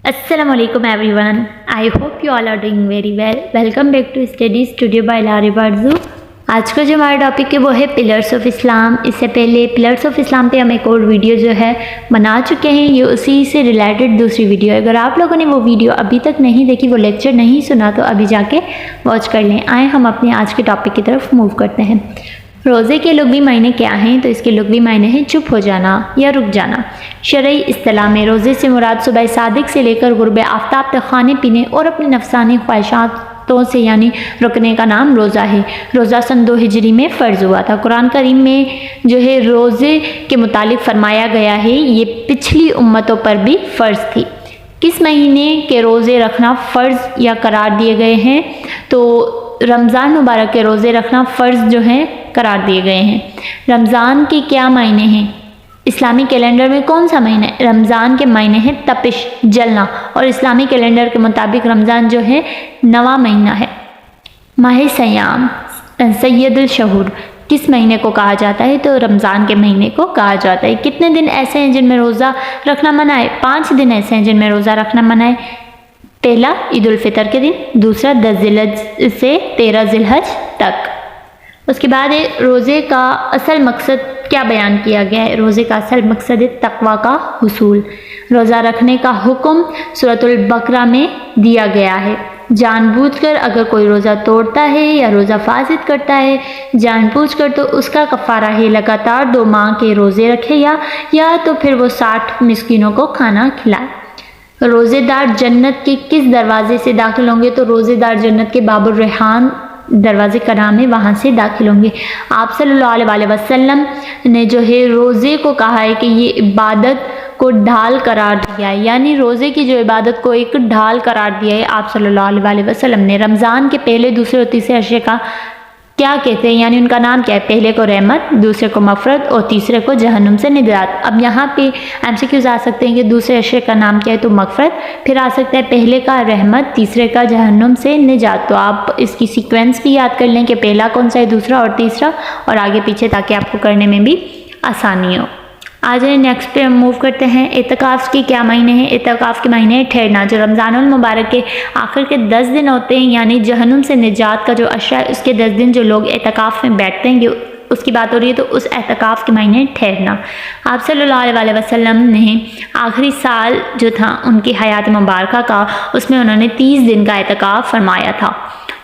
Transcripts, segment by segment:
Assalamu alaikum everyone. I hope you all are doing very well. Welcome back to Study Studio by Lari Barzu. आज का जो हमारा topic है वो है पिलर्स ऑफ इस्लाम। इससे पहले पिलर्स ऑफ इस्लाम पे हम एक और वीडियो जो है बना चुके हैं, ये उसी से रिलेटेड दूसरी वीडियो है। अगर आप लोगों ने वो वीडियो अभी तक नहीं देखी, वो लेक्चर नहीं सुना, तो अभी जाके वॉच कर लें। आए हम अपने आज के टॉपिक की तरफ मूव करते हैं। रोज़े के लुग़वी मायने क्या हैं? तो इसके लुग़वी मायने हैं चुप हो जाना या रुक जाना। शरई इस्तिलाह में रोज़े से मुराद सुबह सादिक से लेकर गुरबे आफ्ताब तक खाने पीने और अपने नफसानी ख्वाहिशातों से यानी रुकने का नाम रोज़ा है। रोज़ा सन 2 हिजरी में फ़र्ज़ हुआ था। कुरान करीम में जो है रोज़े के मुतालिक फरमाया गया है, ये पिछली उम्मतों पर भी फ़र्ज़ थी। किस महीने के रोज़े रखना फ़र्ज़ या करार दिए गए हैं? तो रमज़ान मुबारक के रोज़े रखना फ़र्ज़ जो हैं करार दिए गए हैं। रमज़ान के क्या मायने हैं? इस्लामी कैलेंडर में कौन सा महीना है? रमज़ान के मायने हैं तपिश, जलना, और इस्लामी कैलेंडर के मुताबिक रमज़ान जो है 9वां महीना है। माह सयाम सैयदुल शहूर किस महीने को कहा जाता है? तो रमज़ान के महीने को कहा जाता है। कितने दिन ऐसे हैं जिनमें रोज़ा रखना मना है? 5 दिन ऐसे हैं जिनमें रोज़ा रखना मना है। पहला ईद उल फितर के दिन, दूसरा 10 ज़िलहज से 13 ज़िलहज तक। उसके बाद रोज़े का असल मकसद क्या बयान किया गया है? रोज़े का असल मकसद है तक़वा का हुसूल। रोज़ा रखने का हुक्म सूरतुल बकरा में दिया गया है। जानबूझकर अगर कोई रोज़ा तोड़ता है या रोज़ा फासिद करता है जानबूझकर, तो उसका कफ़ारा है लगातार 2 माह के रोज़े रखे या तो फिर वो 60 मिस्कीनों को खाना खिलाए। रोज़ेदार जन्नत के किस दरवाज़े से दाखिल होंगे? तो रोज़ेदार जन्नत के बाबुर रेहान दरवाज़े का नाम है, वहाँ से दाखिल होंगे। आप सल्लल्लाहु अलैहि वसल्लम ने जो है रोज़े को कहा है कि ये इबादत को ढाल करार दिया है, यानी रोज़े की जो इबादत को एक ढाल करार दिया है आप सल्लल्लाहु अलैहि वसल्लम ने। रमज़ान के पहले, दूसरे और तीसरे अशरे का क्या कहते हैं, यानी उनका नाम क्या है? पहले को रहमत, दूसरे को मफ़रत और तीसरे को जहन्नुम से निजात। अब यहाँ पे MCQs आ सकते हैं कि दूसरे अशरे का नाम क्या है? तो मग़फ़रत, फिर आ सकता है पहले का रहमत, तीसरे का जहन्नुम से निजात। तो आप इसकी सीक्वेंस भी याद कर लें कि पहला कौन सा है, दूसरा और तीसरा, और आगे पीछे, ताकि आपको करने में भी आसानी हो। आज नेक्स्ट पे हम मूव करते हैं। एतकाफ़ के क्या महीने हैं? एतकाफ़ के महीने ठहरना। जो रमज़ानुल मुबारक के आखिर के 10 दिन होते हैं, यानी जहन्नुम से निजात का जो अशरा है, उसके 10 दिन जो लोग एतकाफ़ में बैठते हैं, उसकी बात हो रही है। तो उस एतकाफ़ के महीने ठहरना। आप सल्लल्लाहु अलैहि वसल्लम ने आखिरी साल जो था उनकी हयात मुबारक का, उसमें उन्होंने 30 दिन का एतकाफ़ फरमाया था।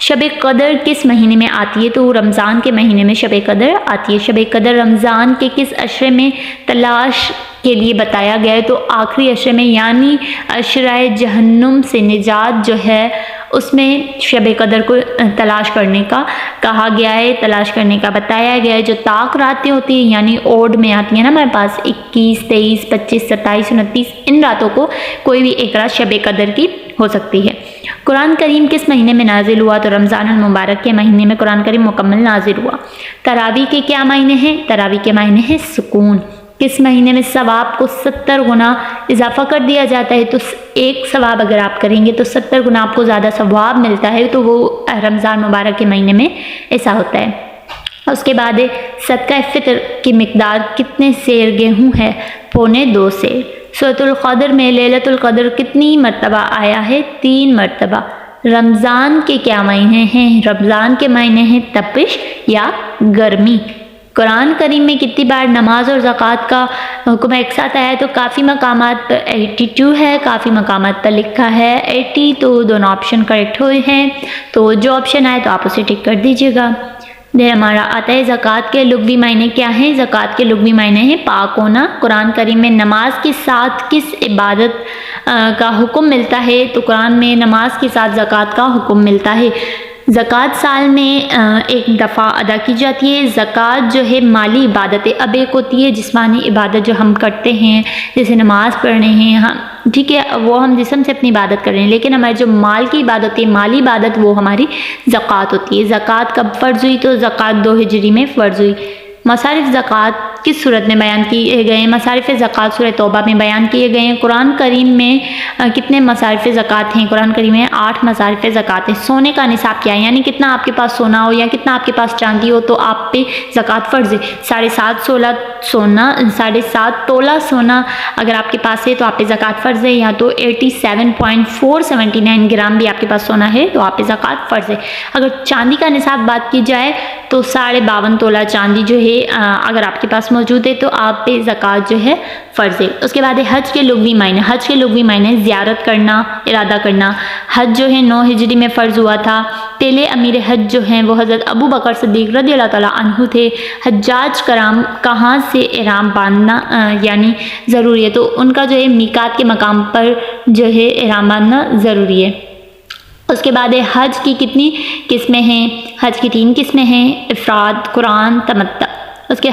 शब कदर किस महीने में आती है? तो रमज़ान के महीने में शब कदर आती है। शब कदर रमज़ान के किस अशरे में तलाश के लिए बताया गया है? तो आखिरी अशरे में, यानी अशराए जहन्नुम से निजात जो है उसमें शब कदर को तलाश करने का कहा गया है, तलाश करने का बताया गया है। जो ताक रातें होती हैं, यानी ओड में आती हैं ना हमारे पास, 21, 23, 25, 27, 29, इन रातों को कोई भी एक रात शब कदर की हो सकती है। कुरान करीम किस महीने में नाजिल हुआ? तो रमज़ानुल मुबारक के महीने में कुरान करीम मुकम्मल नाजिल हुआ। तरावी के क्या मायने हैं? तरावी के मायने हैं सुकून। किस महीने में सवाब को 70 गुना इजाफा कर दिया जाता है? तो एक सवाब अगर आप करेंगे तो 70 गुना आपको ज़्यादा सवाब मिलता है, तो वो रमज़ान मुबारक के महीने में ऐसा होता है। उसके बाद सदका फ़ितर की मिकदार कितने सेर गेहूँ है? 2.25 सेर। सूरतुल क़दर में लैलतुल क़दर कितनी मरतबा आया है? 3 मरतबा। रमज़ान के क्या महीने हैं? रमज़ान के महीने हैं तपिश या गर्मी। कुरान करीम में कितनी बार नमाज और ज़कात का हुक्म एक साथ आया है? तो काफ़ी मकामात पर 82 है, काफ़ी मकामात पर लिखा है 80, तो दोनों ऑप्शन करेक्ट हुए हैं। तो जो ऑप्शन आए तो आप उसे टिक कर दीजिएगा। देर हमारा आता है ज़कात के लुग़वी मायने क्या हैं? ज़कात के लुग़वी मायने हैं पाक होना। कुरान करीम में नमाज के साथ किस इबादत का हुक्म मिलता है? तो कुरान में नमाज के साथ ज़कात का हुक्म मिलता है। ज़कात साल में एक दफ़ा अदा की जाती है। ज़कात जो है माली इबादत है। अब एक होती है जिस्मानी इबादत जो हम करते हैं, जैसे नमाज़ पढ़ने हैं, हम ठीक है, वो हम जिस्म से अपनी इबादत कर रहे हैं, लेकिन हमारी जो माल की इबादत है, माली इबादत, वो हमारी ज़कात होती है। ज़कात कब फ़र्ज़ हुई? तो ज़कात 2 हिजरी में फ़र्ज़ हुई। मसारिफ़ ज़कात کس صورت میں بیان کیے گئے ہیں؟ مصارف زکوٰۃ سورہ توبہ میں بیان کیے گئے ہیں۔ قرآن کریم میں کتنے مصارف زکوٰۃ ہیں؟ قرآن کریم میں 8 مصارف زکوٰۃ ہیں۔ سونے کا نصاب کیا ہے؟ یعنی کتنا آپ کے پاس سونا ہو یا کتنا آپ کے پاس چاندی ہو تو آپ پہ زکوٰۃ فرض ہے۔ 7.5 تولہ سونا اگر آپ کے پاس ہے تو آپ پہ زکوٰۃ فرض ہے، یا تو 87.479 گرام بھی آپ کے پاس سونا ہے تو آپ پہ زکوٰۃ فرض ہے۔ اگر چاندی کا نصاب بات کی جائے تو 52.5 تولہ چاندی جو ہے اگر آپ کے پاس موجود ہے تو آپ پہ زکوٰۃ جو ہے فرض ہے۔ اس کے بعد حج کے لغوی معنی۔ حج کے لغوی معنی زیارت کرنا، ارادہ کرنا۔ حج جو ہے 9 ہجری میں فرض ہوا تھا۔ پہلے امیر حج جو ہیں وہ حضرت ابو بکر صدیق رضی اللہ تعالیٰ عنہ تھے۔ حجاج کرام کہاں سے احرام باندھنا یعنی ضروری ہے؟ تو ان کا جو ہے میقات کے مقام پر جو ہے احرام باندھنا ضروری ہے۔ اس کے بعد حج کی کتنی قسمیں ہیں؟ حج کی 3 قسمیں ہیں، افراد، قرآن، تمتع۔ اس کے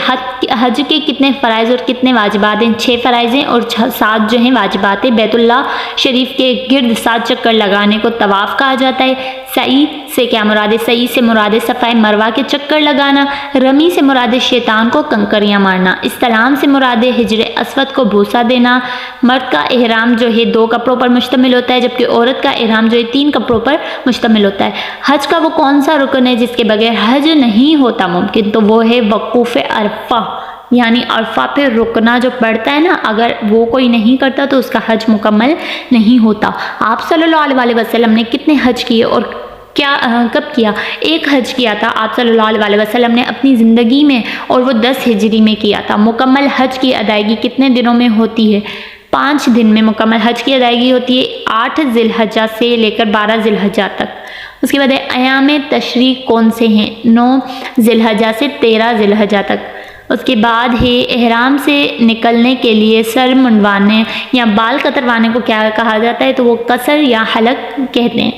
حج کے کتنے فرائض اور کتنے واجبات ہیں؟ 6 فرائض ہیں اور 7 جو ہیں واجبات ہیں۔ بیت اللہ شریف کے گرد 7 چکر لگانے کو طواف کہا جاتا ہے۔ سعی سے کیا مراد ہے؟ سعی سے مراد صفائے مروہ کے چکر لگانا۔ رمی سے مراد شیطان کو کنکریاں مارنا۔ استلام سے مراد حجر اسود کو بوسہ دینا۔ مرد کا احرام جو ہے 2 کپڑوں پر مشتمل ہوتا ہے جبکہ عورت کا احرام جو ہے 3 کپڑوں پر مشتمل ہوتا ہے۔ حج کا وہ کون سا رکن ہے جس کے بغیر حج نہیں ہوتا ممکن؟ تو وہ ہے وقوف عرفہ، یعنی عرفہ پہ رکنا جو پڑتا ہے نا، اگر وہ کوئی نہیں کرتا تو اس کا حج مکمل نہیں ہوتا۔ آپ صلی اللہ علیہ وسلم نے کتنے حج کیے اور کیا کب کیا؟ 1 حج کیا تھا آپ صلی اللہ علیہ وسلم نے اپنی زندگی میں، اور وہ 10 ہجری میں کیا تھا۔ مکمل حج کی ادائیگی کتنے دنوں میں ہوتی ہے؟ 5 دن میں مکمل حج کی ادائیگی ہوتی ہے، 8 ذی الحجہ سے لے کر 12 ذی الحجہ تک۔ اس کے بعد ایام تشریق کون سے ہیں؟ 9 ذی الحجہ سے 13 ذی الحجہ تک۔ اس کے بعد ہے احرام سے نکلنے کے لیے سر منڈوانے یا بال کتروانے کو کیا کہا جاتا ہے؟ تو وہ قصر یا حلق کہتے ہیں۔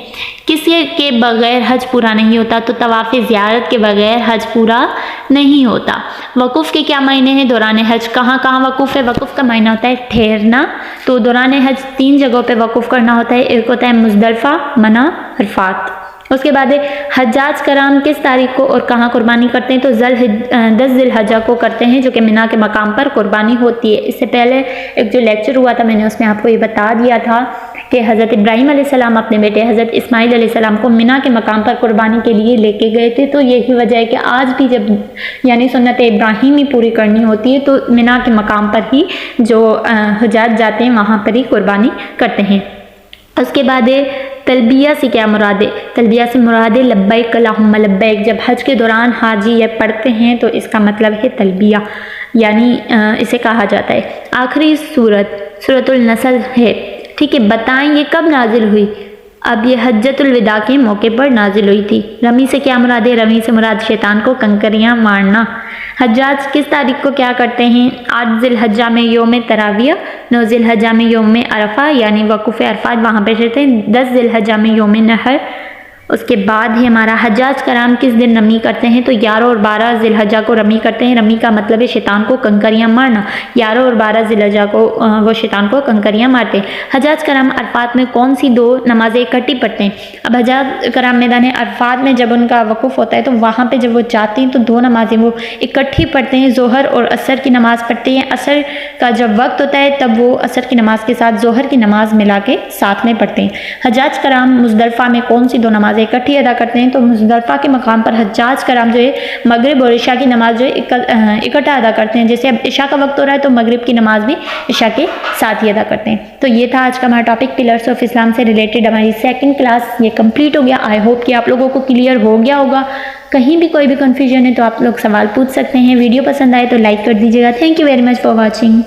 کس کے بغیر حج پورا نہیں ہوتا؟ تو طواف زیارت کے بغیر حج پورا نہیں ہوتا۔ وقوف کے کیا معنی ہیں؟ دوران حج کہاں کہاں وقوف ہے؟ وقوف کا معنی ہوتا ہے ٹھہرنا۔ تو دوران حج 3 جگہوں پہ وقوف کرنا ہوتا ہے، ایک ہوتا ہے مزدلفہ، منی، عرفات۔ اس کے بعد حجاج کرام کس تاریخ کو اور کہاں قربانی کرتے ہیں؟ تو 10 ذی الحجہ کو کرتے ہیں جو کہ منی کے مقام پر قربانی ہوتی ہے۔ اس سے پہلے ایک جو لیکچر ہوا تھا میں نے اس میں آپ کو یہ بتا دیا تھا کہ حضرت ابراہیم علیہ السلام اپنے بیٹے حضرت اسماعیل علیہ السلام کو منی کے مقام پر قربانی کے لیے لے کے گئے تھے۔ تو یہی وجہ ہے کہ آج بھی جب یعنی سنت ابراہیمی پوری کرنی ہوتی ہے تو منی کے مقام پر ہی جو حجاج جاتے ہیں وہاں پر ہی قربانی کرتے ہیں۔ اس کے بعد تلبیہ سے کیا مراد ہے؟ تلبیہ سے مراد ہے لبیک اللہم لبیک۔ جب حج کے دوران حاجی یہ پڑھتے ہیں تو اس کا مطلب ہے تلبیہ، یعنی اسے کہا جاتا ہے۔ آخری سورۃ النصر ہے، ٹھیک ہے۔ بتائیں یہ کب نازل ہوئی؟ اب یہ حجۃ الوداع کے موقع پر نازل ہوئی تھی۔ رمی سے کیا مراد ہے؟ رمی سے مراد شیطان کو کنکریاں مارنا۔ حجاج کس تاریخ کو کیا کرتے ہیں؟ 8 ذی الحجہ میں یوم تراویہ، 9 ذی الحجہ میں یوم عرفہ یعنی وقوف عرفات وہاں پہ رہتے ہیں، 10 ذی الحجہ میں یوم نحر۔ اس کے بعد ہے ہمارا حجاج کرام کس دن رمی کرتے ہیں؟ تو 11 اور 12 ذی الحجہ کو رمی کرتے ہیں۔ رمی کا مطلب ہے شیطان کو کنکریاں مارنا۔ 11 اور 12 ذی الحجہ کو وہ شیطان کو کنکریاں مارتے ہیں۔ حجاج کرام عرفات میں کون سی 2 نمازیں اکٹھی پڑھتے ہیں؟ اب حجاج کرام میدان عرفات میں جب ان کا وقوف ہوتا ہے تو وہاں پہ جب وہ جاتے ہیں تو 2 نمازیں وہ اکٹھی پڑھتے ہیں، ظہر اور عصر کی نماز پڑھتے ہیں۔ عصر کا جب وقت ہوتا ہے تب وہ عصر کی نماز کے ساتھ ظہر کی نماز ملا کے ساتھ میں پڑھتے ہیں۔ حجاج کرام مزدلفہ میں کون سی 2 نمازیں اکٹھی ادا کرتے ہیں؟ تو مزدلفہ کے مقام پر حجاج کرام جو ہے مغرب اور عشاء کی نماز جو ہے اکٹھا ادا کرتے ہیں۔ جیسے اب عشاء کا وقت ہو رہا ہے تو مغرب کی نماز بھی عشاء کے ساتھ ہی ادا کرتے ہیں۔ تو یہ تھا آج کا ہمارا ٹاپک پلرس آف اسلام سے ریلیٹڈ، ہماری 2nd کلاس یہ کمپلیٹ ہو گیا۔ آئی ہوپ کہ آپ لوگوں کو کلیئر ہو گیا ہوگا۔ کہیں بھی کوئی بھی کنفیوژن ہے تو آپ لوگ سوال پوچھ سکتے ہیں۔ ویڈیو پسند آئے تو لائک کر دیجیے گا۔ Thank you very much for watching.